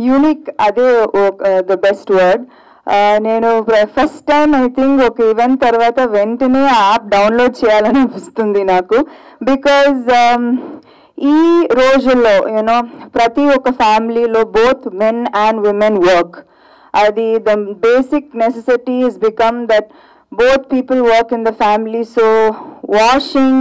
Unique అదే the best word. నేను first time I think ఒక ఈవెంట్ తర్వాత వెంటనే యాప్ డౌన్లోడ్ చేయాలని అనిపిస్తుంది నాకు. బికాజ్ ఈ రోజుల్లో యూనో ప్రతి ఒక్క ఫ్యామిలీలో both men and women work. అది the basic necessity is become that both people work in the family, so washing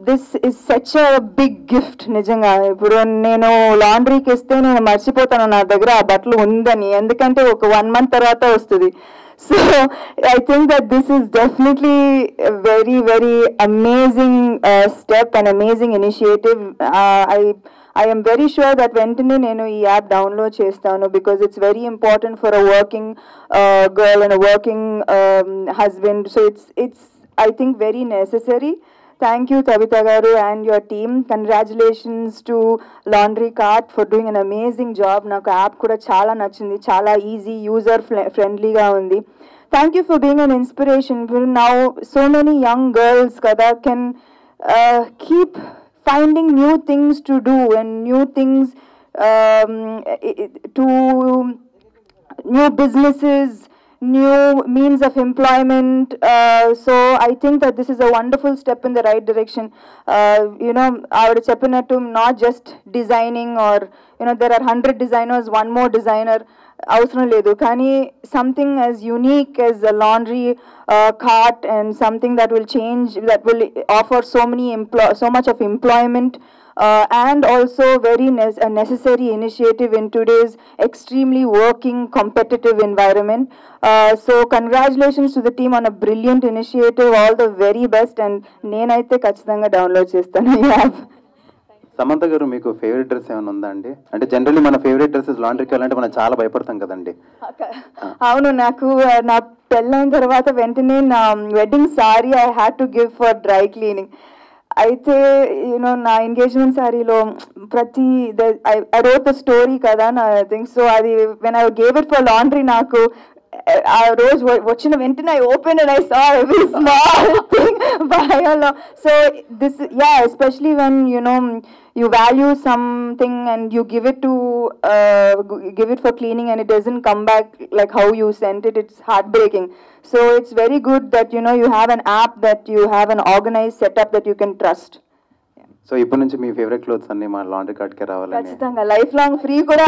this is such a big gift. నిజంగా ఇప్పుడు నేను లాండ్రీకి ఇస్తే నేను మర్చిపోతాను నా దగ్గర ఆ బట్టలు ఉందని, ఎందుకంటే ఒక 1 month తర్వాత వస్తుంది. So I think that this is definitely very very amazing step and amazing initiative. I am very sure that వెంటనే నేను ఈ యాప్ డౌన్లోడ్ చేస్తాను, because it's very important for a working girl and a working husband. So it's I think very necessary. Thank you Tabitha garu and your team. Congratulations to Laundry Cart for doing an amazing job. Naku app kuda chaala nachindi, chaala easy, user friendly ga undi. Thank you for being an inspiration. Now so many young girls kada can keep finding new things to do and new things to new businesses, new means of employment. So I think that this is a wonderful step in the right direction. You know, I would cheppinattu, not just designing, or you know, there are 100 designers, one more designer అవసరం లేదు, కానీ something as unique as a laundry cart and something that will change, that will offer so much of employment, and also very a necessary initiative in today's extremely working competitive environment. So congratulations to the team on a brilliant initiative. All the very best, and నేనైతే ఖచ్చితంగా download చేస్తాను ఈ app. Samantha గారు, మీకు favourite dress ఏమైనా ఉందా అండి? అంటే జనరల్లీ మన ఫేవరెట్ డ్రెస్సెస్ లాండ్రీకి వెళ్ళాలంటే మనం చాలా భయపడతాం కదండి. అవును, నాకు నా పెళ్ళైన తర్వాత వెంటనే నా wedding sari I had to give for dry cleaning. అయితే యూనో నా ఎంగేజ్మెంట్ సారీలో ప్రతి ఐ రోట్ ద స్టోరీ కదా నా థింగ్. సో అది when I gave it for laundry, నాకు ఆ రోజు వచ్చిన వెంటనే I open and I saw every small thing బయలో. So this especially when you value something and you give it for cleaning and it doesn't come back like how you sent it, it's heartbreaking. So it's very good that you have an app, that you have an organized setup that you can trust. So ఇప్పటి నుంచి మీ favourite clothes అన్ని మా laundry కార్ట్కే రావాలని ఖచ్చితంగా life long free కూడా.